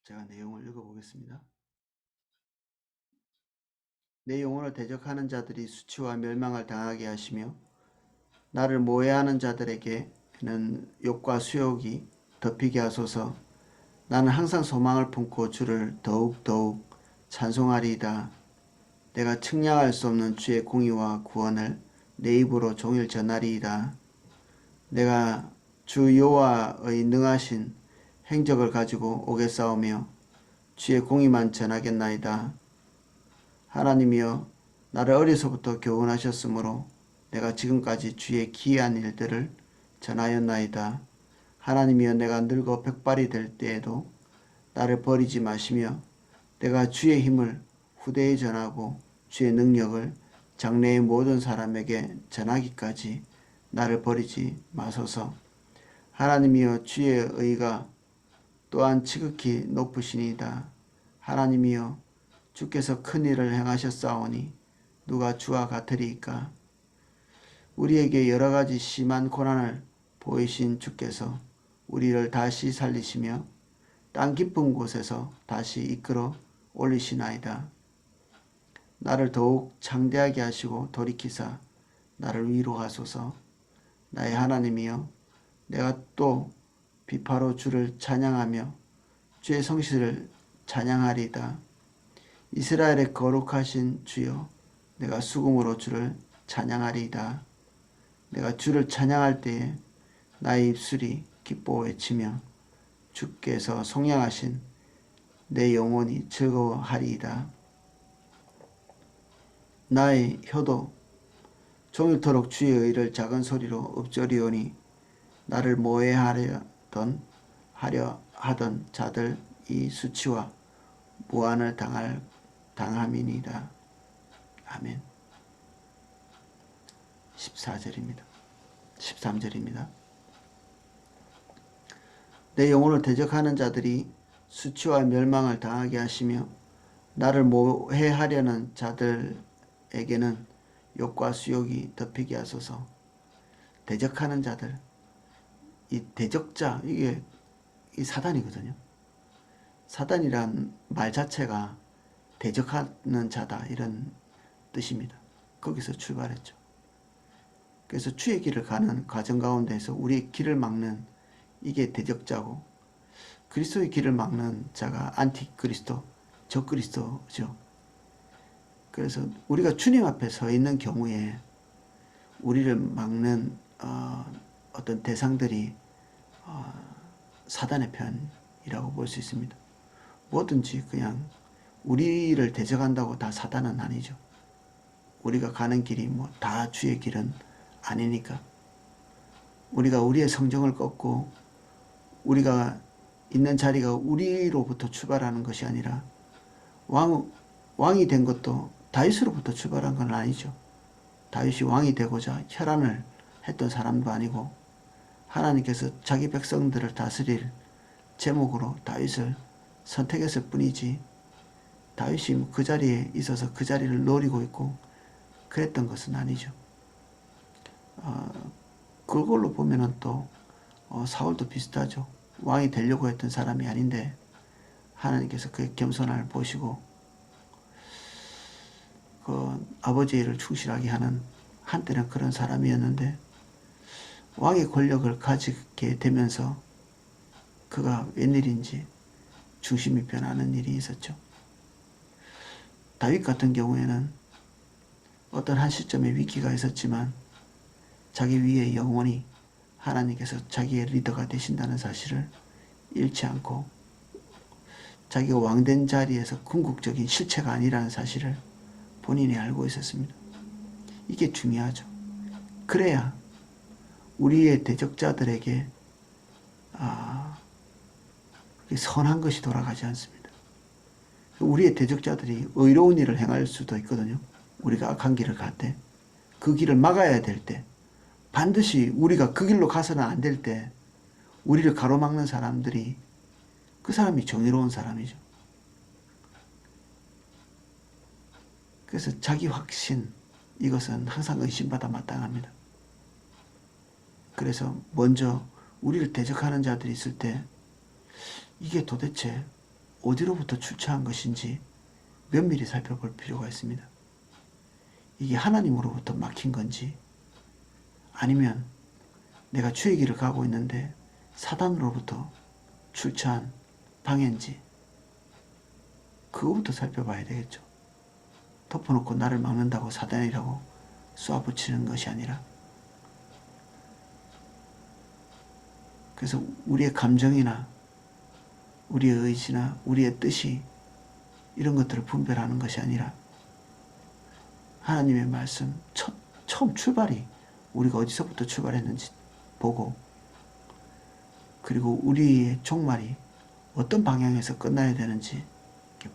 제가 내용을 읽어보겠습니다. 내 영혼을 대적하는 자들이 수치와 멸망을 당하게 하시며 나를 모해하는 자들에게는 욕과 수욕이 덮이게 하소서. 나는 항상 소망을 품고 주를 더욱더욱 찬송하리이다. 내가 측량할 수 없는 주의 공의와 구원을 내 입으로 종일 전하리이다. 내가 주 여호와의 능하신 행적을 가지고 오겠사오며 주의 공의만 전하겠나이다. 하나님이여, 나를 어려서부터 교훈하셨으므로 내가 지금까지 주의 기이한 일들을 전하였나이다. 하나님이여, 내가 늙어 백발이 될 때에도 나를 버리지 마시며 내가 주의 힘을 후대에 전하고 주의 능력을 장래의 모든 사람에게 전하기까지 나를 버리지 마소서. 하나님이여, 주의 의가 또한 지극히 높으시니이다. 하나님이여, 주께서 큰 일을 행하셨사오니 누가 주와 같으리이까. 우리에게 여러 가지 심한 고난을 보이신 주께서 우리를 다시 살리시며 땅 깊은 곳에서 다시 이끌어 올리시나이다. 나를 더욱 창대하게 하시고 돌이키사 나를 위로하소서. 나의 하나님이여, 내가 또 비파로 주를 찬양하며 주의 성실을 찬양하리이다. 이스라엘의 거룩하신 주여, 내가 수금으로 주를 찬양하리이다. 내가 주를 찬양할 때에 나의 입술이 기뻐 외치며 주께서 속량하신 내 영혼이 즐거워하리이다. 나의 혀도 종일토록 주의 의를 작은 소리로 읊조리오니 나를 모해하려 하던 자들 이 수치와 무한을 당함이니이다. 아멘. 14절입니다. 13절입니다. 내 영혼을 대적하는 자들이 수치와 멸망을 당하게 하시며 나를 모해하려는 자들에게는 욕과 수욕이 덮이게 하소서. 대적하는 자들, 이 대적자, 이게 사단이거든요. 사단이란 말 자체가 대적하는 자다, 이런 뜻입니다. 거기서 출발했죠. 그래서 주의 길을 가는 과정 가운데서 우리의 길을 막는 이게 대적자고, 그리스도의 길을 막는 자가 안티그리스도, 적그리스도죠. 그래서 우리가 주님 앞에 서 있는 경우에 우리를 막는 어떤 대상들이 사단의 편이라고 볼 수 있습니다. 뭐든지 그냥 우리를 대적한다고 다 사단은 아니죠. 우리가 가는 길이 뭐 다 주의 길은 아니니까. 우리가 우리의 성정을 꺾고 우리가 있는 자리가 우리로부터 출발하는 것이 아니라 왕이 된 것도 다윗으로부터 출발한 건 아니죠. 다윗이 왕이 되고자 혈안을 했던 사람도 아니고 하나님께서 자기 백성들을 다스릴 제목으로 다윗을 선택했을 뿐이지, 다윗이 그 자리에 있어서 그 자리를 노리고 있고 그랬던 것은 아니죠. 그걸로 보면은 또 사울도 비슷하죠. 왕이 되려고 했던 사람이 아닌데 하나님께서 그의 겸손함을 보시고 그 아버지의 일을 충실하게 하는, 한때는 그런 사람이었는데 왕의 권력을 가지게 되면서 그가 웬일인지 중심이 변하는 일이 있었죠. 다윗 같은 경우에는 어떤 한 시점에 위기가 있었지만 자기 위에 영원히 하나님께서 자기의 리더가 되신다는 사실을 잃지 않고 자기가 왕된 자리에서 궁극적인 실체가 아니라는 사실을 본인이 알고 있었습니다. 이게 중요하죠. 그래야 우리의 대적자들에게 선한 것이 돌아가지 않습니다. 우리의 대적자들이 의로운 일을 행할 수도 있거든요. 우리가 악한 길을 갈 때, 그 길을 막아야 될 때, 반드시 우리가 그 길로 가서는 안 될 때 우리를 가로막는 사람들이, 그 사람이 정의로운 사람이죠. 그래서 자기 확신, 이것은 항상 의심받아 마땅합니다. 그래서 먼저 우리를 대적하는 자들이 있을 때 이게 도대체 어디로부터 출처한 것인지 면밀히 살펴볼 필요가 있습니다. 이게 하나님으로부터 막힌 건지 아니면 내가 주의 길을 가고 있는데 사단으로부터 출처한 방해인지 그거부터 살펴봐야 되겠죠. 덮어놓고 나를 막는다고 사단이라고 쏘아붙이는 것이 아니라, 그래서 우리의 감정이나 우리의 의지나 우리의 뜻이 이런 것들을 분별하는 것이 아니라 하나님의 말씀, 처음 출발이 우리가 어디서부터 출발했는지 보고, 그리고 우리의 종말이 어떤 방향에서 끝나야 되는지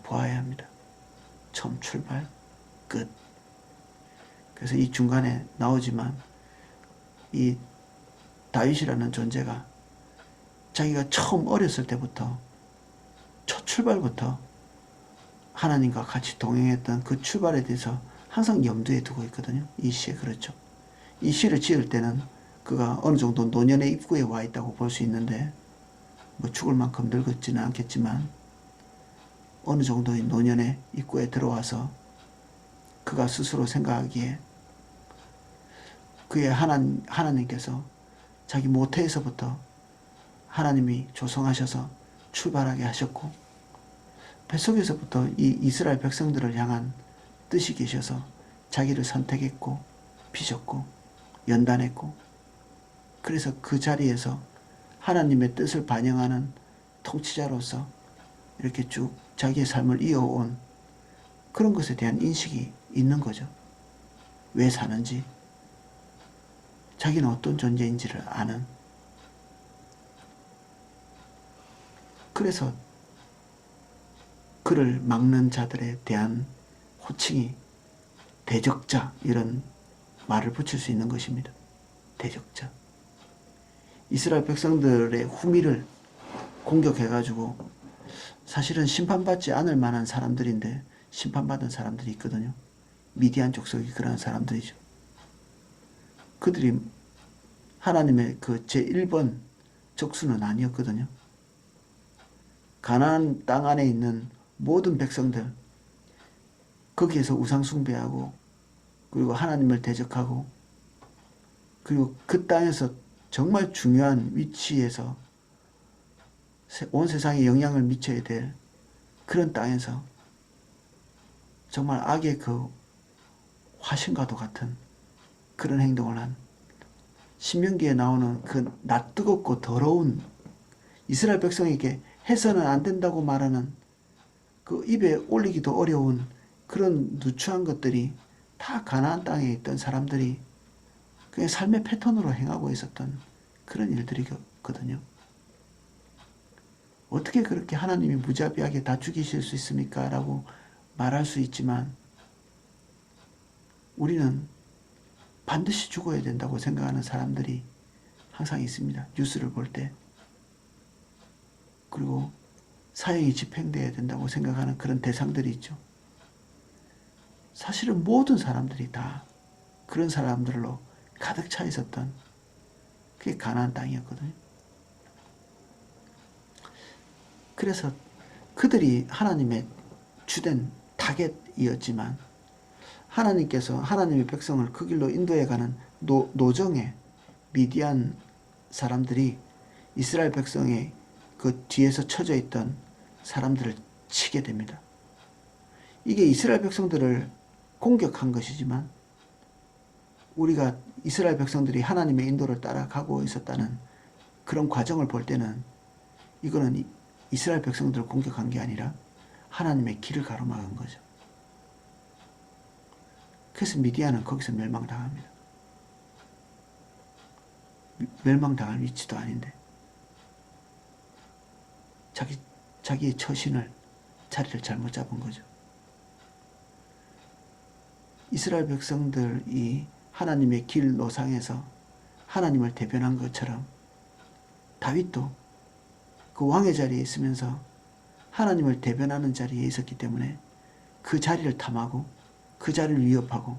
보아야 합니다. 처음 출발, 끝. 그래서 이 중간에 나오지만 이 다윗이라는 존재가 자기가 처음 어렸을 때부터 첫 출발부터 하나님과 같이 동행했던 그 출발에 대해서 항상 염두에 두고 있거든요. 이 시에 그렇죠. 이 시를 지을 때는 그가 어느 정도 노년의 입구에 와 있다고 볼 수 있는데, 뭐 죽을 만큼 늙었지는 않겠지만 어느 정도의 노년의 입구에 들어와서 그가 스스로 생각하기에 그의 하나님께서 자기 모태에서부터 하나님이 조성하셔서 출발하게 하셨고, 뱃속에서부터 이 이스라엘 백성들을 향한 뜻이 계셔서 자기를 선택했고 빚었고 연단했고, 그래서 그 자리에서 하나님의 뜻을 반영하는 통치자로서 이렇게 쭉 자기의 삶을 이어온 그런 것에 대한 인식이 있는 거죠. 왜 사는지, 자기는 어떤 존재인지를 아는. 그래서 그를 막는 자들에 대한 호칭이 대적자, 이런 말을 붙일 수 있는 것입니다. 대적자. 이스라엘 백성들의 후미를 공격해가지고 사실은 심판받지 않을 만한 사람들인데 심판받은 사람들이 있거든요. 미디안 족속이 그런 사람들이죠. 그들이 하나님의 그 제1번 족수는 아니었거든요. 가나안 땅 안에 있는 모든 백성들, 거기에서 우상 숭배하고 그리고 하나님을 대적하고, 그리고 그 땅에서 정말 중요한 위치에서 온 세상에 영향을 미쳐야 될 그런 땅에서 정말 악의 그 화신과도 같은 그런 행동을 한, 신명기에 나오는 그 낯뜨겁고 더러운, 이스라엘 백성에게 해서는 안 된다고 말하는 그 입에 올리기도 어려운 그런 누추한 것들이 다 가나안 땅에 있던 사람들이 그냥 삶의 패턴으로 행하고 있었던 그런 일들이거든요. 어떻게 그렇게 하나님이 무자비하게 다 죽이실 수 있습니까? 라고 말할 수 있지만 우리는 반드시 죽어야 된다고 생각하는 사람들이 항상 있습니다. 뉴스를 볼 때. 그리고 사형이 집행되어야 된다고 생각하는 그런 대상들이 있죠. 사실은 모든 사람들이 다 그런 사람들로 가득 차 있었던 그게 가나안 땅이었거든요. 그래서 그들이 하나님의 주된 타겟이었지만 하나님께서 하나님의 백성을 그 길로 인도해가는 노정의 미디안 사람들이 이스라엘 백성의 그 뒤에서 쳐져 있던 사람들을 치게 됩니다. 이게 이스라엘 백성들을 공격한 것이지만 우리가 이스라엘 백성들이 하나님의 인도를 따라가고 있었다는 그런 과정을 볼 때는 이거는 이스라엘 백성들을 공격한 게 아니라 하나님의 길을 가로막은 거죠. 그래서 미디안은 거기서 멸망당합니다. 멸망당할 위치도 아닌데 자기의 처신을, 자리를 잘못 잡은 거죠. 이스라엘 백성들이 하나님의 길 노상에서 하나님을 대변한 것처럼 다윗도 그 왕의 자리에 있으면서 하나님을 대변하는 자리에 있었기 때문에 그 자리를 탐하고 그 자리를 위협하고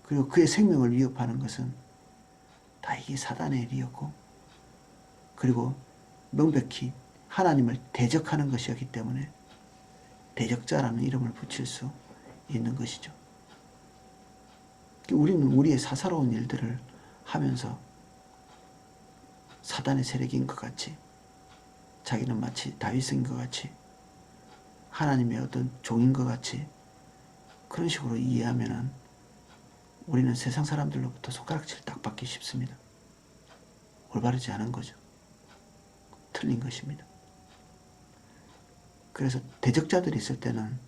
그리고 그의 생명을 위협하는 것은 다 이게 사단의 일이었고, 그리고 명백히 하나님을 대적하는 것이었기 때문에 대적자라는 이름을 붙일 수 있는 것이죠. 우리는 우리의 사사로운 일들을 하면서 사단의 세력인 것 같이, 자기는 마치 다윗인 것 같이, 하나님의 어떤 종인 것 같이 그런 식으로 이해하면은 우리는 세상 사람들로부터 손가락질 딱 받기 쉽습니다. 올바르지 않은 거죠. 틀린 것입니다. 그래서 대적자들이 있을 때는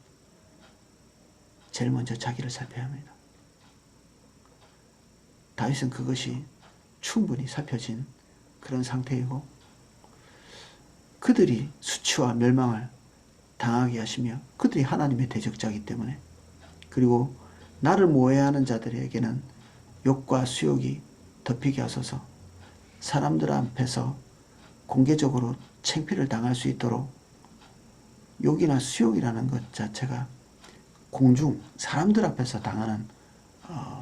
제일 먼저 자기를 살펴야 합니다. 다윗은 그것이 충분히 살펴진 그런 상태이고, 그들이 수치와 멸망을 당하게 하시며 그들이 하나님의 대적자이기 때문에, 그리고 나를 모해하는 자들에게는 욕과 수욕이 덮이게 하소서. 사람들 앞에서 공개적으로 창피를 당할 수 있도록, 욕이나 수욕이라는 것 자체가 공중 사람들 앞에서 당하는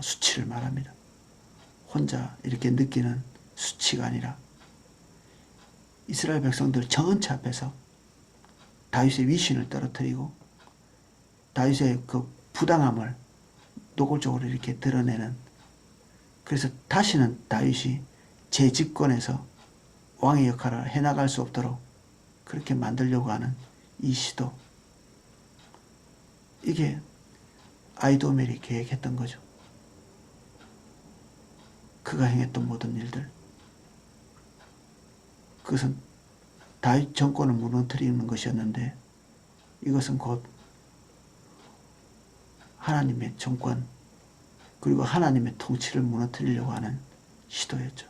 수치를 말합니다. 혼자 이렇게 느끼는 수치가 아니라 이스라엘 백성들 전체 앞에서 다윗의 위신을 떨어뜨리고 다윗의 그 부당함을 노골적으로 이렇게 드러내는, 그래서 다시는 다윗이 제 집권에서 왕의 역할을 해나갈 수 없도록 그렇게 만들려고 하는 이 시도, 이게 아히도멜이 계획했던 거죠. 그가 행했던 모든 일들, 그것은 다윗 정권을 무너뜨리는 것이었는데, 이것은 곧 하나님의 정권 그리고 하나님의 통치를 무너뜨리려고 하는 시도였죠.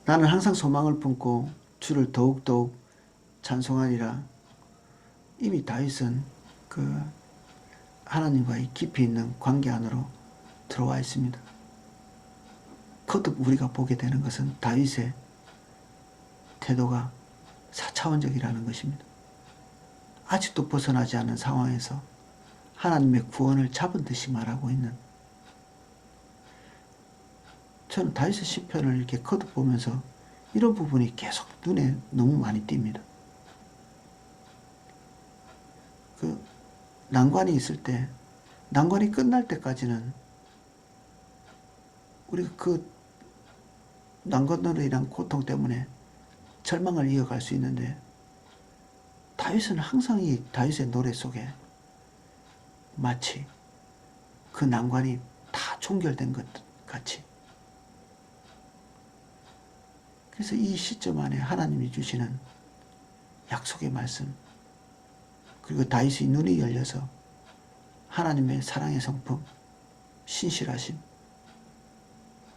나는 항상 소망을 품고 주를 더욱더욱 찬송하리라. 이미 다윗은 그 하나님과의 깊이 있는 관계 안으로 들어와 있습니다. 거듭 우리가 보게 되는 것은 다윗의 태도가 4차원적이라는 것입니다. 아직도 벗어나지 않은 상황에서 하나님의 구원을 잡은 듯이 말하고 있는, 저는 다윗의 시편을 이렇게 거듭 보면서 이런 부분이 계속 눈에 너무 많이 띕니다. 그 난관이 있을 때, 난관이 끝날 때까지는 우리가 그 난관으로 인한 고통 때문에 절망을 이어갈 수 있는데, 다윗은 항상 이 다윗의 노래 속에 마치 그 난관이 다 종결된 것 같이, 그래서 이 시점 안에 하나님이 주시는 약속의 말씀, 그리고 다윗의 눈이 열려서 하나님의 사랑의 성품, 신실하심,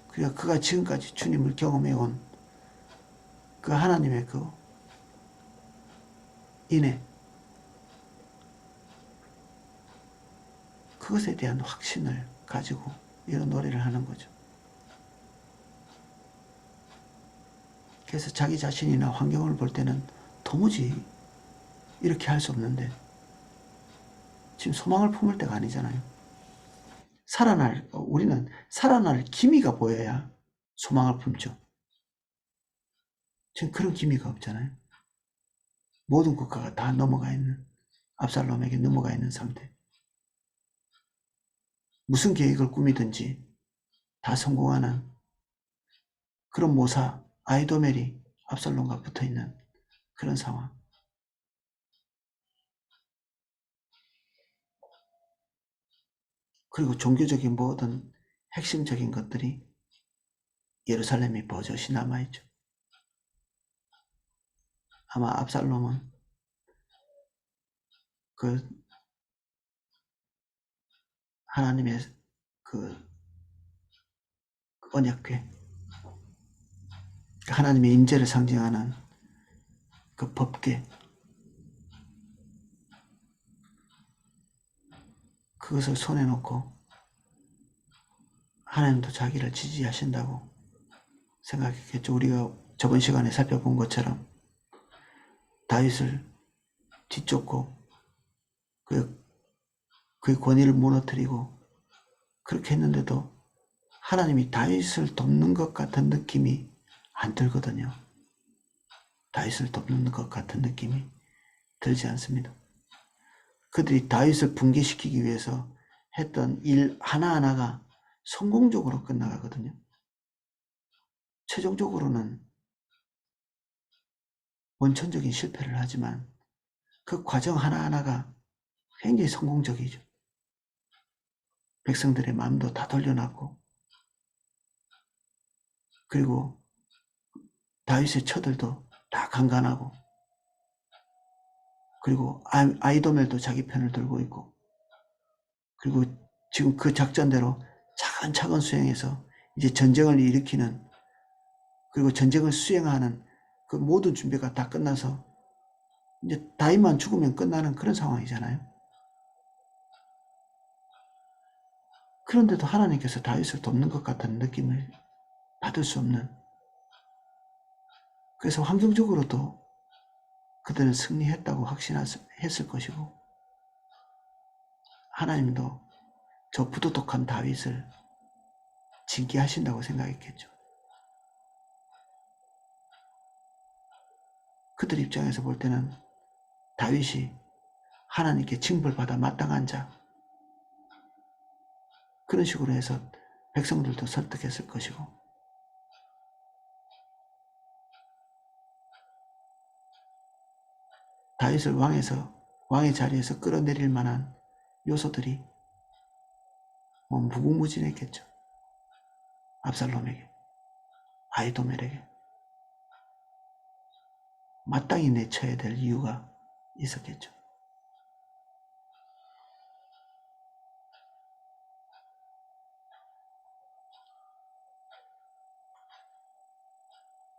그리고 그가 지금까지 주님을 경험해온 그 하나님의 그 인애, 그것에 대한 확신을 가지고 이런 노래를 하는 거죠. 그래서 자기 자신이나 환경을 볼 때는 도무지 이렇게 할 수 없는데, 지금 소망을 품을 때가 아니잖아요. 우리는 살아날 기미가 보여야 소망을 품죠. 지금 그런 기미가 없잖아요. 모든 국가가 다 넘어가 있는, 압살롬에게 넘어가 있는 상태. 무슨 계획을 꾸미든지 다 성공하는 그런 모사 아히도멜이 압살롬과 붙어있는 그런 상황. 그리고 종교적인 모든 핵심적인 것들이 예루살렘이 버젓이 남아있죠. 아마 압살롬은 그 하나님의 그 언약궤, 하나님의 임재를 상징하는 그 법궤, 그것을 손에 놓고 하나님도 자기를 지지하신다고 생각했겠죠. 우리가 저번 시간에 살펴본 것처럼 다윗을 뒤쫓고 그의 권위를 무너뜨리고 그렇게 했는데도 하나님이 다윗을 돕는 것 같은 느낌이 안 들거든요. 다윗을 돕는 것 같은 느낌이 들지 않습니다. 그들이 다윗을 붕괴시키기 위해서 했던 일 하나하나가 성공적으로 끝나가거든요. 최종적으로는 원천적인 실패를 하지만 그 과정 하나하나가 굉장히 성공적이죠. 백성들의 마음도 다 돌려놨고, 그리고 다윗의 처들도 다 강간하고, 그리고 아이도멜도 자기 편을 들고 있고, 그리고 지금 그 작전대로 차근차근 수행해서 이제 전쟁을 일으키는, 그리고 전쟁을 수행하는 그 모든 준비가 다 끝나서 이제 다윗만 죽으면 끝나는 그런 상황이잖아요. 그런데도 하나님께서 다윗을 돕는 것 같은 느낌을 받을 수 없는, 그래서 환경적으로도 그들은 승리했다고 확신했을 것이고, 하나님도 저 부도덕한 다윗을 징계하신다고 생각했겠죠. 그들 입장에서 볼 때는 다윗이 하나님께 징벌받아 마땅한 자, 그런 식으로 해서 백성들도 설득했을 것이고, 다윗을 왕의 자리에서 끌어내릴 만한 요소들이 무궁무진했겠죠. 압살롬에게, 아히도멜에게 마땅히 내쳐야 될 이유가 있었겠죠.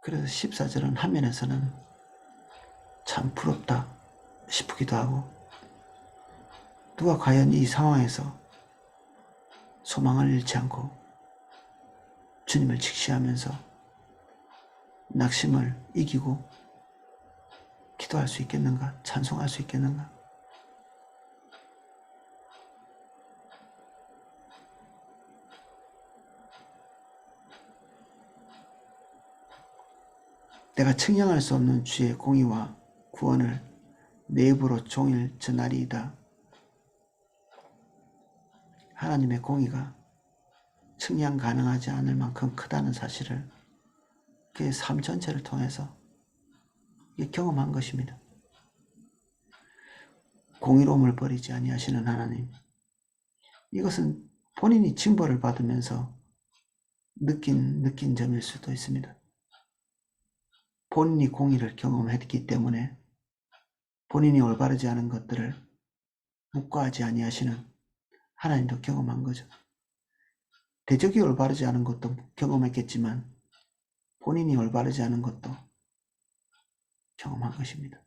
그래서 14절은 한 면에서는 참 부럽다 싶기도 하고, 누가 과연 이 상황에서 소망을 잃지 않고 주님을 직시하면서 낙심을 이기고 기도할 수 있겠는가, 찬송할 수 있겠는가. 내가 측량할 수 없는 주의 공의와 구원을 내 입으로 종일 전하리이다. 하나님의 공의가 측량 가능하지 않을 만큼 크다는 사실을 그의 삶 전체를 통해서 경험한 것입니다. 공의로움을 버리지 아니하시는 하나님, 이것은 본인이 징벌을 받으면서 느낀 점일 수도 있습니다. 본인이 공의를 경험했기 때문에 본인이 올바르지 않은 것들을 묵과하지 아니하시는 하나님도 경험한 거죠. 대적이 올바르지 않은 것도 경험했겠지만 본인이 올바르지 않은 것도 경험한 것입니다.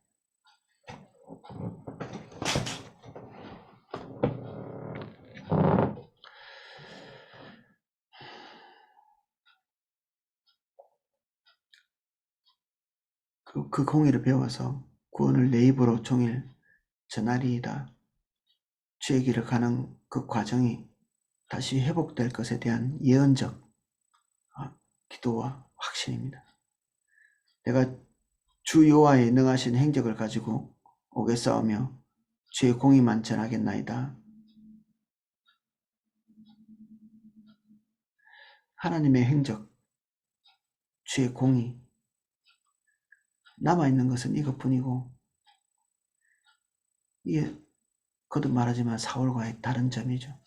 그 공의를 배워서 구원을 내 입으로 종일 전하리이다. 주의 길을 가는 그 과정이 다시 회복될 것에 대한 예언적 기도와 확신입니다. 내가 주 여호와의 능하신 행적을 가지고 오겠사오며 주의 공의만 전하겠나이다. 하나님의 행적, 주의 공의, 남아있는 것은 이것뿐이고, 이게 거듭 말하지만 사울과의 다른 점이죠.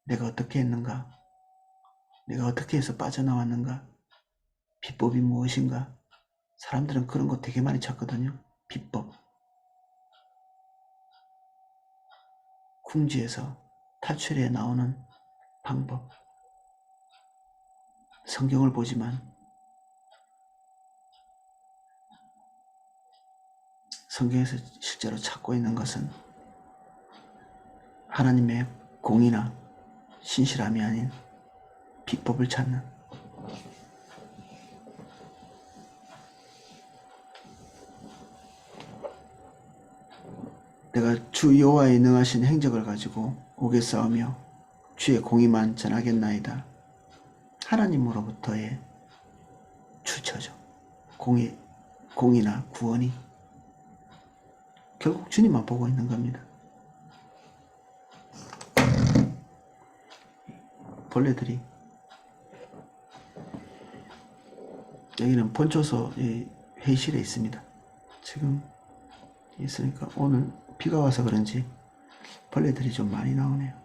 내가 어떻게 했는가? 내가 어떻게 해서 빠져나왔는가? 비법이 무엇인가? 사람들은 그런 거 되게 많이 찾거든요. 비법. 궁지에서 탈출해 나오는 방법. 성경을 보지만 성경에서 실제로 찾고 있는 것은 하나님의 공의나 신실함이 아닌 비법을 찾는, 내가 주 여호와의 능하신 행적을 가지고 오겠사오며 주의 공의만 전하겠나이다. 하나님으로부터의 추처죠. 공이나 구원이 결국 주님만 보고 있는 겁니다. 벌레들이 여기는 본초소 회의실에 있습니다. 지금 있으니까 오늘 비가 와서 그런지 벌레들이 좀 많이 나오네요.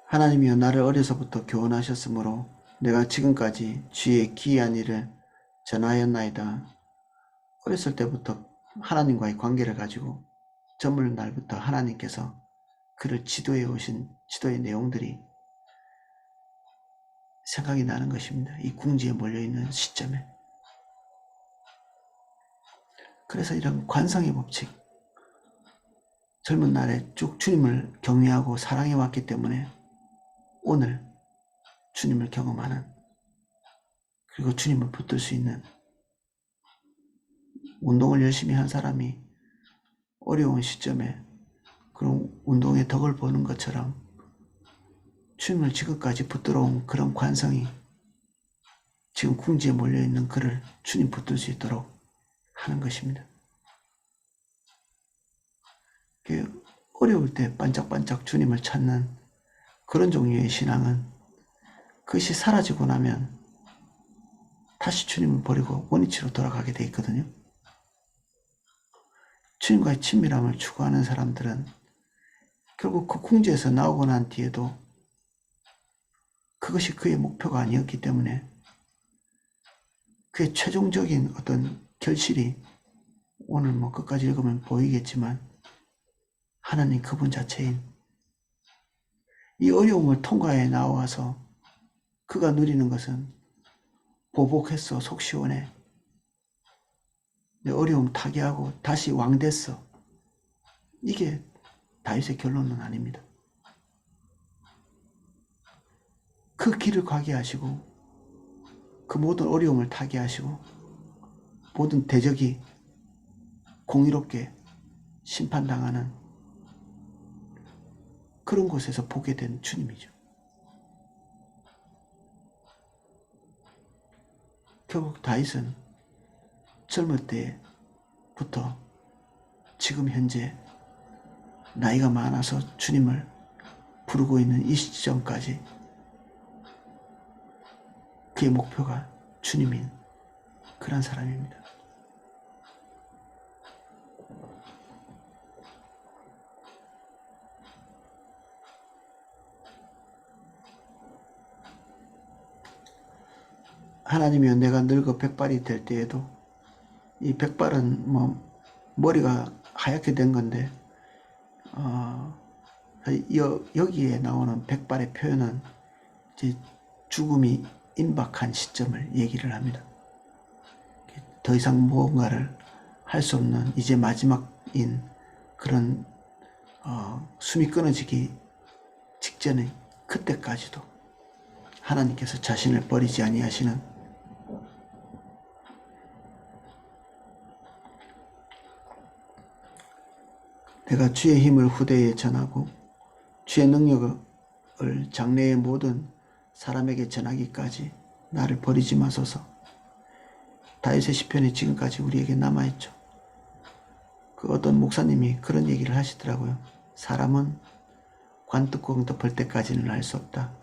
하나님이여 나를 어려서부터 교훈하셨으므로 내가 지금까지 주의 기이한 일을 전하였나이다. 어렸을 때부터 하나님과의 관계를 가지고 저물 날부터 하나님께서 그를 지도해 오신 지도의 내용들이 생각이 나는 것입니다. 이 궁지에 몰려있는 시점에. 그래서 이런 관성의 법칙, 젊은 날에 쭉 주님을 경외하고 사랑해 왔기 때문에 오늘 주님을 경험하는, 그리고 주님을 붙들 수 있는, 운동을 열심히 한 사람이 어려운 시점에 그런 운동의 덕을 보는 것처럼 주님을 지금까지 붙들어 온 그런 관성이 지금 궁지에 몰려있는 그를 주님 붙들 수 있도록 하는 것입니다. 어려울 때 반짝반짝 주님을 찾는 그런 종류의 신앙은 그것이 사라지고 나면 다시 주님을 버리고 원위치로 돌아가게 돼 있거든요. 주님과의 친밀함을 추구하는 사람들은 결국 그 궁지에서 나오고 난 뒤에도 그것이 그의 목표가 아니었기 때문에 그의 최종적인 어떤 결실이 오늘 끝까지 읽으면 보이겠지만 하나님 그분 자체인 이 어려움을 통과해 나와서 그가 누리는 것은 보복했어, 속 시원해, 내 어려움 타개하고 다시 왕 됐어. 이게 다윗의 결론은 아닙니다. 그 길을 가게 하시고 그 모든 어려움을 타게 하시고 모든 대적이 공의롭게 심판당하는 그런 곳에서 보게 된 주님이죠. 결국 다윗은 젊을 때부터 지금 현재 나이가 많아서 주님을 부르고 있는 이 시점까지 그의 목표가 주님인 그런 사람입니다. 하나님이여 내가 늙어 백발이 될 때에도, 이 백발은 머리가 하얗게 된 건데 여기에 나오는 백발의 표현은 이제 죽음이 임박한 시점을 얘기를 합니다. 더 이상 무언가를 할 수 없는 이제 마지막인 그런 숨이 끊어지기 직전에 그때까지도 하나님께서 자신을 버리지 아니하시는, 내가 주의 힘을 후대에 전하고 주의 능력을 장래의 모든 사람에게 전하기까지 나를 버리지 마소서. 다윗의 시편이 지금까지 우리에게 남아있죠. 그 어떤 목사님이 그런 얘기를 하시더라고요. 사람은 관뚜껑 덮을 때까지는 알 수 없다.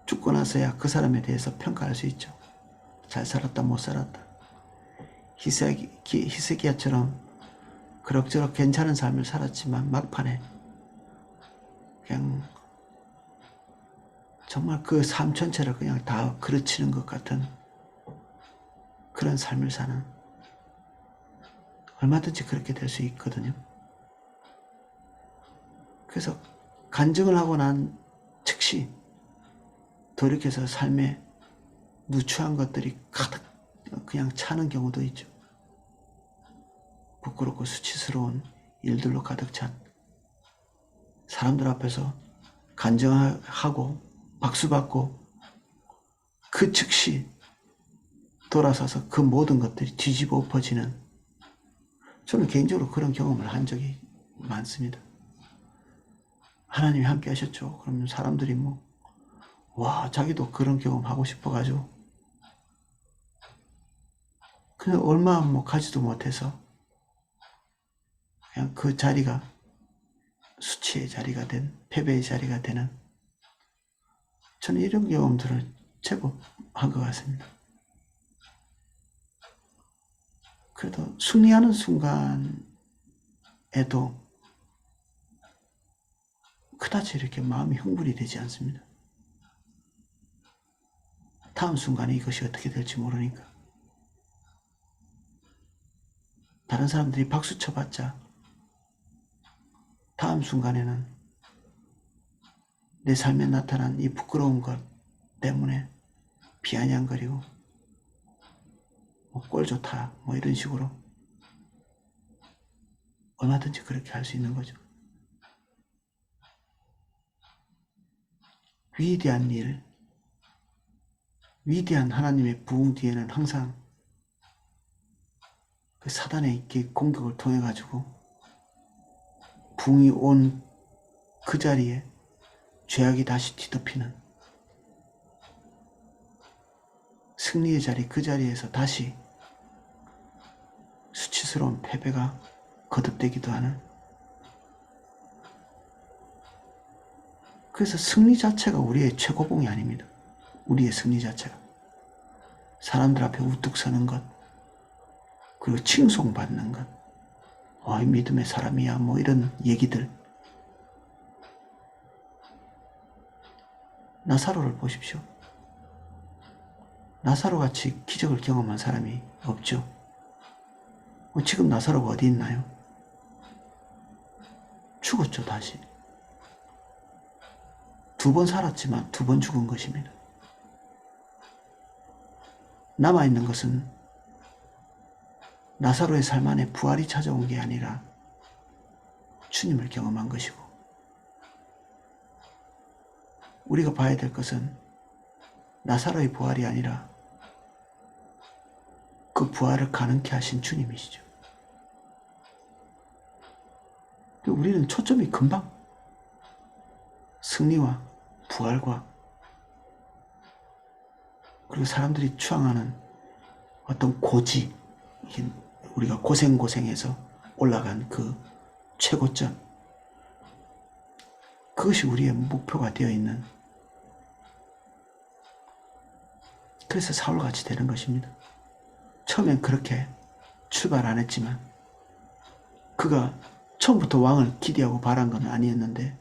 죽고 나서야 그 사람에 대해서 평가할 수 있죠. 잘 살았다 못 살았다. 히스기야처럼 그럭저럭 괜찮은 삶을 살았지만 막판에 그냥 정말 그 삶 전체를 그냥 다 그르치는 것 같은 그런 삶을 사는, 얼마든지 그렇게 될 수 있거든요. 그래서 간증을 하고 난 즉시 돌이켜서 삶에 누추한 것들이 가득 그냥 차는 경우도 있죠. 부끄럽고 수치스러운 일들로 가득 찬, 사람들 앞에서 간증하고 박수받고 그 즉시 돌아서서 그 모든 것들이 뒤집어 엎어지는, 저는 개인적으로 그런 경험을 한 적이 많습니다. 하나님이 함께 하셨죠. 그러면 사람들이 뭐, 와, 자기도 그런 경험 하고 싶어가지고, 그냥 얼마 뭐 가지도 못해서, 그냥 그 자리가 수치의 자리가 된, 패배의 자리가 되는, 저는 이런 경험들을 제법 한 것 같습니다. 그래도 승리하는 순간에도 그다지 이렇게 마음이 흥분이 되지 않습니다. 다음 순간에 이것이 어떻게 될지 모르니까. 다른 사람들이 박수 쳐봤자 다음 순간에는 내 삶에 나타난 이 부끄러운 것 때문에 비아냥거리고 뭐 꼴 좋다 뭐 이런 식으로 얼마든지 그렇게 할 수 있는 거죠. 위대한 일, 위대한 하나님의 부흥 뒤에는 항상 그 사단의 공격을 통해 가지고 부흥이 온 그 자리에 죄악이 다시 뒤덮이는, 승리의 자리, 그 자리에서 다시 수치스러운 패배가 거듭되기도 하는, 그래서 승리 자체가 우리의 최고봉이 아닙니다. 우리의 승리 자체가 사람들 앞에 우뚝 서는 것, 그리고 칭송받는 것, 이 믿음의 사람이야 뭐 이런 얘기들. 나사로를 보십시오. 나사로같이 기적을 경험한 사람이 없죠. 지금 나사로가 어디 있나요? 죽었죠. 다시 2번 살았지만 2번 죽은 것입니다. 남아있는 것은 나사로의 삶 안에 부활이 찾아온 게 아니라 주님을 경험한 것이고, 우리가 봐야 될 것은 나사로의 부활이 아니라 그 부활을 가능케 하신 주님이시죠. 우리는 초점이 금방 승리와 부활과, 그리고 사람들이 추앙하는 어떤 고지, 우리가 고생해서 올라간 그 최고점, 그것이 우리의 목표가 되어 있는, 그래서 사울같이 되는 것입니다. 처음엔 그렇게 출발 안 했지만, 그가 처음부터 왕을 기대하고 바란 건 아니었는데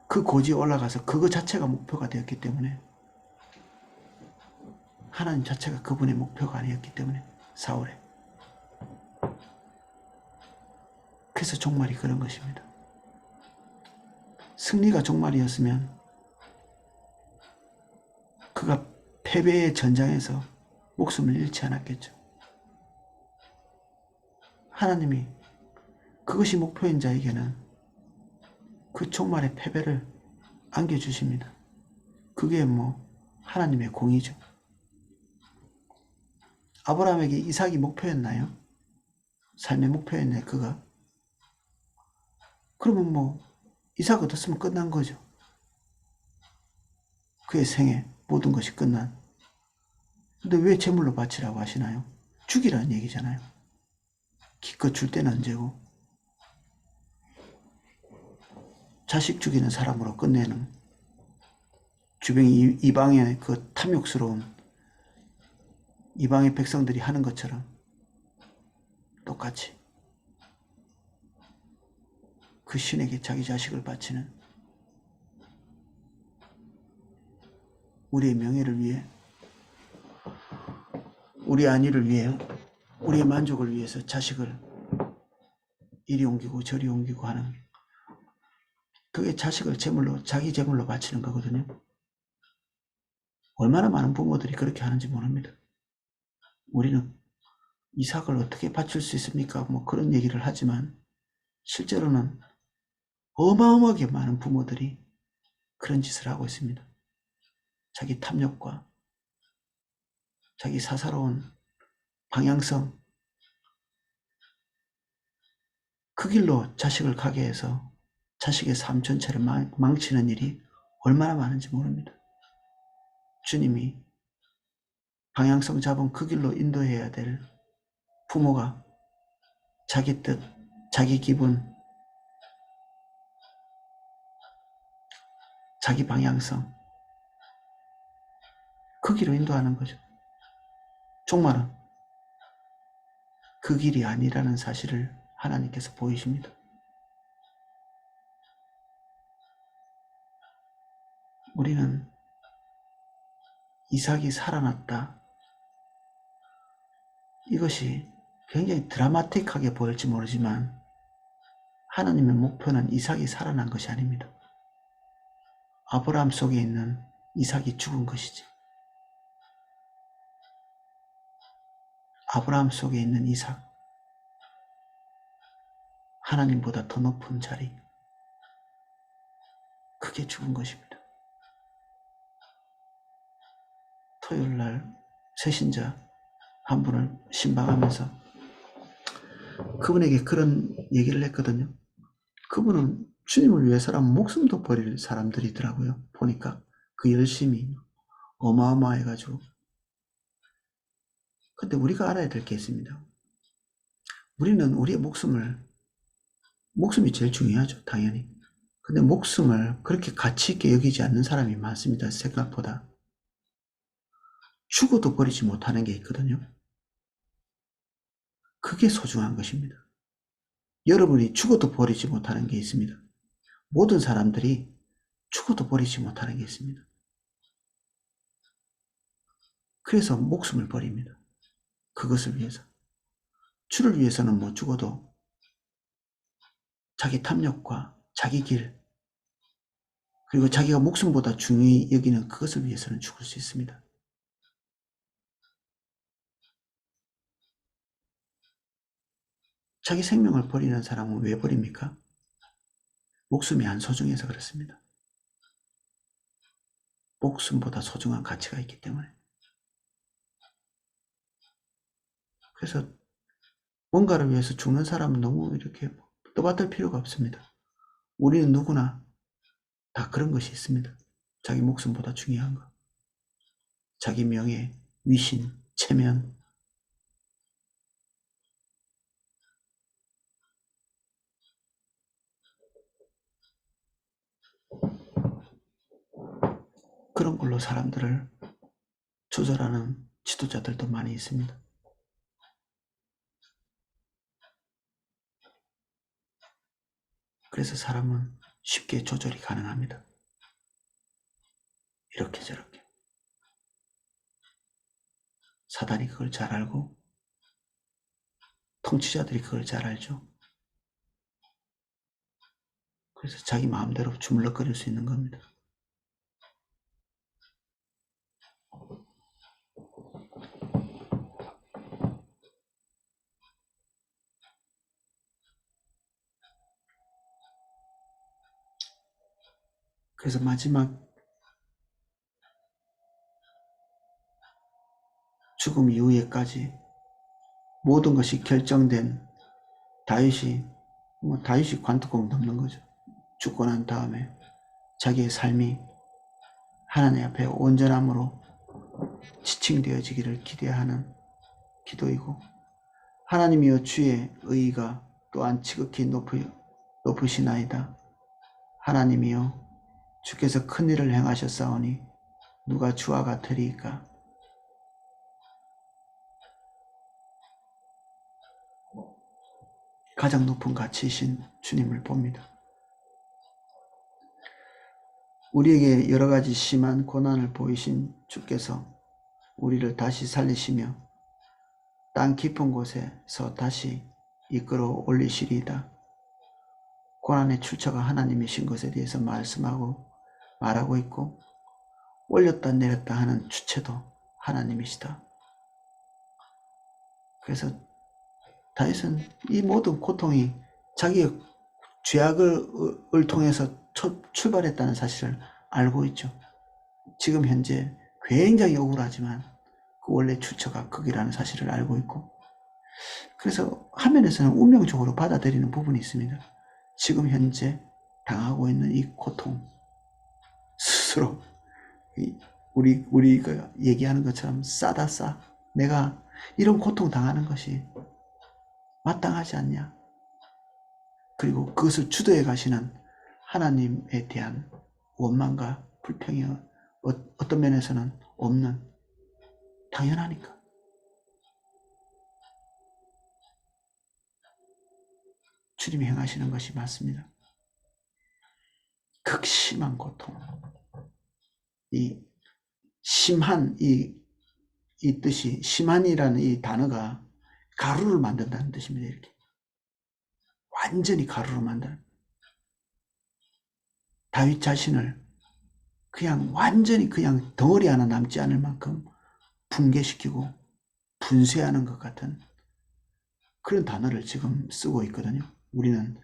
그 고지에 올라가서 그거 자체가 목표가 되었기 때문에, 하나님 자체가 그분의 목표가 아니었기 때문에, 사울의. 그래서 종말이 그런 것입니다. 승리가 종말이었으면 그가 패배의 전장에서 목숨을 잃지 않았겠죠. 하나님이 그것이 목표인 자에게는 그 종말의 패배를 안겨주십니다. 그게 뭐 하나님의 공이죠. 아브라함에게 이삭이 목표였나요? 삶의 목표였나요? 그가? 그러면 뭐 이삭 얻었으면 끝난 거죠. 그의 생애 모든 것이 끝난. 근데 왜 제물로 바치라고 하시나요? 죽이라는 얘기잖아요. 기껏 줄 때는 언제고, 자식 죽이는 사람으로 끝내는, 주변 이방의 그 탐욕스러운 이방의 백성들이 하는 것처럼 똑같이 그 신에게 자기 자식을 바치는, 우리의 명예를 위해, 우리 안위를 위해, 우리의 만족을 위해서 자식을 이리 옮기고 저리 옮기고 하는, 그게 자식을 제물로, 자기 제물로 바치는 거거든요. 얼마나 많은 부모들이 그렇게 하는지 모릅니다. 우리는 이삭을 어떻게 바칠 수 있습니까? 뭐 그런 얘기를 하지만 실제로는 어마어마하게 많은 부모들이 그런 짓을 하고 있습니다. 자기 탐욕과 자기 사사로운 방향성, 그 길로 자식을 가게 해서 자식의 삶 전체를 망치는 일이 얼마나 많은지 모릅니다. 주님이 방향성 잡은 그 길로 인도해야 될 부모가 자기 뜻, 자기 기분, 자기 방향성, 그 길로 인도하는 거죠. 종말은 그 길이 아니라는 사실을 하나님께서 보이십니다. 우리는 이삭이 살아났다. 이것이 굉장히 드라마틱하게 보일지 모르지만 하나님의 목표는 이삭이 살아난 것이 아닙니다. 아브라함 속에 있는 이삭이 죽은 것이지. 아브라함 속에 있는 이삭, 하나님보다 더 높은 자리, 그게 죽은 것입니다. 토요일날 새신자 한 분을 신방하면서 그분에게 그런 얘기를 했거든요. 그분은 주님을 위해서라면 목숨도 버릴 사람들이더라고요. 보니까 그 열심이 어마어마해가지고. 근데 우리가 알아야 될 게 있습니다. 우리는 우리의 목숨이 제일 중요하죠, 당연히. 근데 목숨을 그렇게 가치 있게 여기지 않는 사람이 많습니다, 생각보다. 죽어도 버리지 못하는 게 있거든요. 그게 소중한 것입니다. 여러분이 죽어도 버리지 못하는 게 있습니다. 모든 사람들이 죽어도 버리지 못하는 게 있습니다. 그래서 목숨을 버립니다. 그것을 위해서. 주를 위해서는 뭐 죽어도 자기 탐욕과 자기 길, 그리고 자기가 목숨보다 중요히 여기는 그것을 위해서는 죽을 수 있습니다. 자기 생명을 버리는 사람은 왜 버립니까? 목숨이 안 소중해서 그렇습니다. 목숨보다 소중한 가치가 있기 때문에. 그래서 뭔가를 위해서 죽는 사람은 너무 이렇게 떠받들 필요가 없습니다. 우리는 누구나 다 그런 것이 있습니다. 자기 목숨보다 중요한 것. 자기 명예, 위신, 체면. 그런 걸로 사람들을 조절하는 지도자들도 많이 있습니다. 그래서 사람은 쉽게 조절이 가능합니다. 이렇게 저렇게. 사단이 그걸 잘 알고 통치자들이 그걸 잘 알죠. 그래서 자기 마음대로 주물럭거릴 수 있는 겁니다. 그래서 마지막 죽음 이후에까지 모든 것이 결정된 다윗이 관뚜껑 넘는 거죠. 죽고 난 다음에 자기의 삶이 하나님 앞에 온전함으로 지칭되어지기를 기대하는 기도이고, 하나님이여 주의 의의가 또한 지극히 높으시나이다. 하나님이여 주께서 큰 일을 행하셨사오니 누가 주와 같으리이까. 가장 높은 가치이신 주님을 봅니다. 우리에게 여러 가지 심한 고난을 보이신 주께서 우리를 다시 살리시며 땅 깊은 곳에서 다시 이끌어 올리시리이다. 고난의 출처가 하나님이신 것에 대해서 말하고 있고, 올렸다 내렸다 하는 주체도 하나님이시다. 그래서 다윗은 이 모든 고통이 자기의 죄악을 통해서 출발했다는 사실을 알고 있죠. 지금 현재 굉장히 억울하지만 그 그 원래 출처가 거기라는 사실을 알고 있고, 그래서 화면에서는 운명적으로 받아들이는 부분이 있습니다. 지금 현재 당하고 있는 이 고통 스스로 우리가 얘기하는 것처럼 싸다 싸. 내가 이런 고통 당하는 것이 마땅하지 않냐. 그리고 그것을 주도해 가시는 하나님에 대한 원망과 불평이 어떤 면에서는 없는, 당연하니까. 주님이 행하시는 것이 맞습니다. 극심한 고통, 이 심한 이 뜻이, 심한이라는 이 단어가 가루를 만든다는 뜻입니다. 이렇게 완전히 가루로 만드는, 다윗 자신을 그냥 완전히 그냥 덩어리 하나 남지 않을 만큼 붕괴시키고 분쇄하는 것 같은 그런 단어를 지금 쓰고 있거든요. 우리는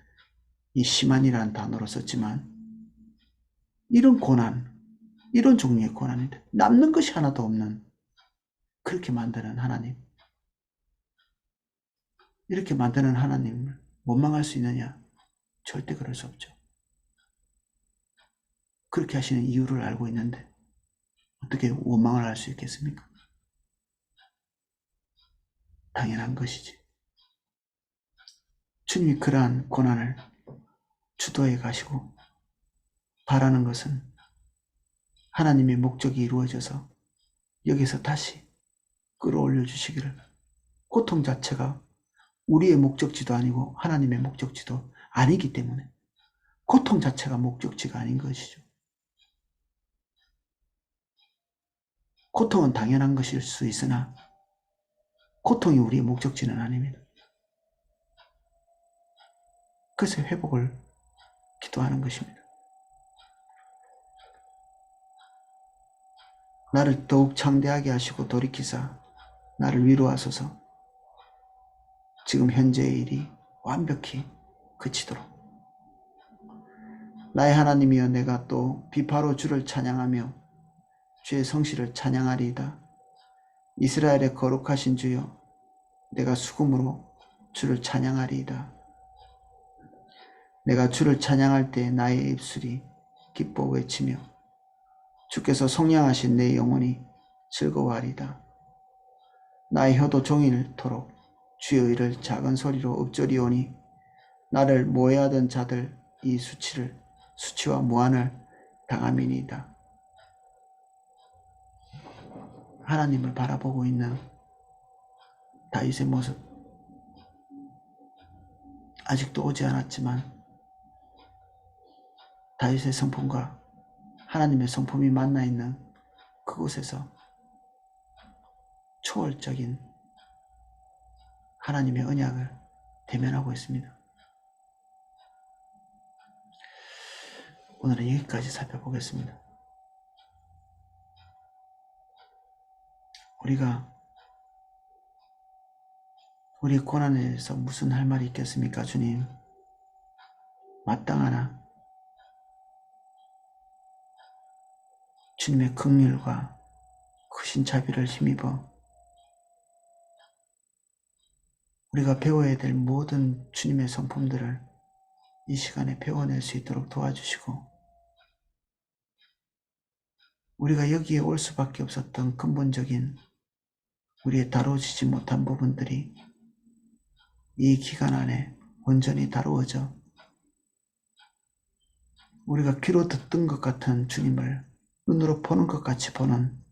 이 심한이라는 단어로 썼지만, 이런 고난, 이런 종류의 고난인데 남는 것이 하나도 없는, 그렇게 만드는 하나님, 이렇게 만드는 하나님을 원망할 수 있느냐? 절대 그럴 수 없죠. 그렇게 하시는 이유를 알고 있는데 어떻게 원망을 할 수 있겠습니까? 당연한 것이지. 주님이 그러한 고난을 주도해 가시고 바라는 것은 하나님의 목적이 이루어져서 여기서 다시 끌어올려 주시기를. 고통 자체가 우리의 목적지도 아니고 하나님의 목적지도 아니기 때문에 고통 자체가 목적지가 아닌 것이죠. 고통은 당연한 것일 수 있으나 고통이 우리의 목적지는 아닙니다. 그래서 회복을 기도하는 것입니다. 나를 더욱 창대하게 하시고 돌이키사 나를 위로하소서. 지금 현재의 일이 완벽히 그치도록. 나의 하나님이여, 내가 또 비파로 주를 찬양하며 주의 성실을 찬양하리이다. 이스라엘의 거룩하신 주여, 내가 수금으로 주를 찬양하리이다. 내가 주를 찬양할 때 나의 입술이 기뻐 외치며 주께서 속량하신 내 영혼이 즐거워하리이다. 나의 혀도 종일토록 주의 의를 작은 소리로 읊조리오니 나를 모해하던 자들 이 수치와 무한을 당함이니이다. 하나님을 바라보고 있는 다윗의 모습, 아직도 오지 않았지만 다윗의 성품과 하나님의 성품이 만나 있는 그곳에서 초월적인 하나님의 언약을 대면하고 있습니다. 오늘은 여기까지 살펴보겠습니다. 우리가 우리 고난에 대해서 무슨 할 말이 있겠습니까? 주님, 마땅하나 주님의 긍휼과 크신 자비를 힘입어 우리가 배워야 될 모든 주님의 성품들을 이 시간에 배워낼 수 있도록 도와주시고, 우리가 여기에 올 수밖에 없었던 근본적인 우리의 다뤄지지 못한 부분들이 이 기간 안에 온전히 다루어져 우리가 귀로 듣던 것 같은 주님을 눈으로 보는 것 같이 보는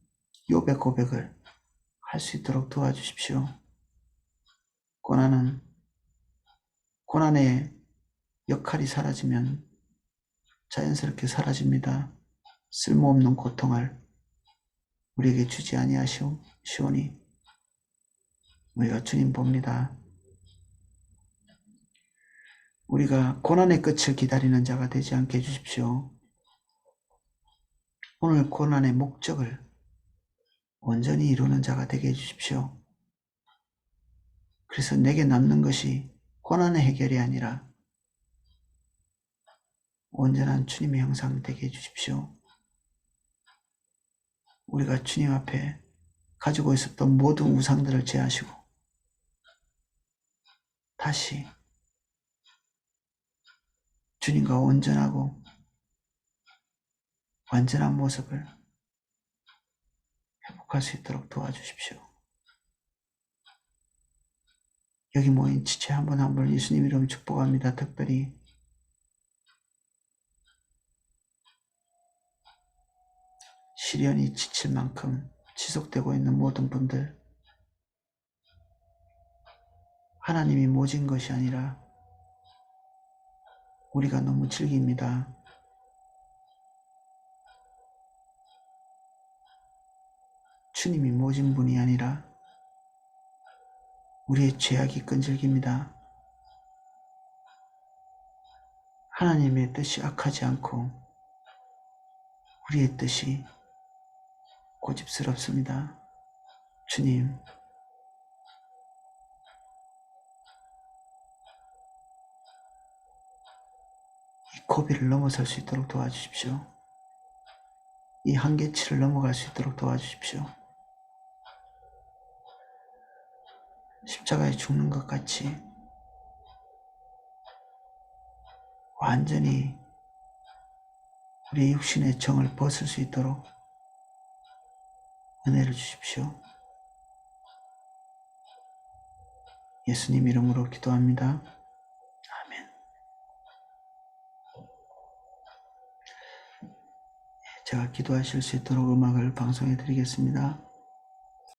욥의 고백을 할 수 있도록 도와주십시오. 고난의 역할이 사라지면 자연스럽게 사라집니다. 쓸모없는 고통을 우리에게 주지 아니하시오니 우리가 주님 봅니다. 우리가 고난의 끝을 기다리는 자가 되지 않게 해주십시오. 오늘 고난의 목적을 온전히 이루는 자가 되게 해주십시오. 그래서 내게 남는 것이 고난의 해결이 아니라 온전한 주님의 형상 되게 해주십시오. 우리가 주님 앞에 가지고 있었던 모든 우상들을 제하시고 다시 주님과 온전하고 완전한 모습을 회복할 수 있도록 도와주십시오. 여기 모인 지체 한 분 한 분을 예수님 이름으로 축복합니다. 특별히 시련이 지칠 만큼 지속되고 있는 모든 분들, 하나님이 모진 것이 아니라 우리가 너무 즐깁니다. 주님이 모진 분이 아니라 우리의 죄악이 끈질깁니다. 하나님의 뜻이 악하지 않고 우리의 뜻이 고집스럽습니다. 주님, 이 고비를 넘어설 수 있도록 도와주십시오. 이 한계치를 넘어갈 수 있도록 도와주십시오. 십자가에 죽는 것 같이 완전히 우리의 육신의 정을 벗을 수 있도록 은혜를 주십시오. 예수님 이름으로 기도합니다. 아멘. 제가 기도하실 수 있도록 음악을 방송해 드리겠습니다.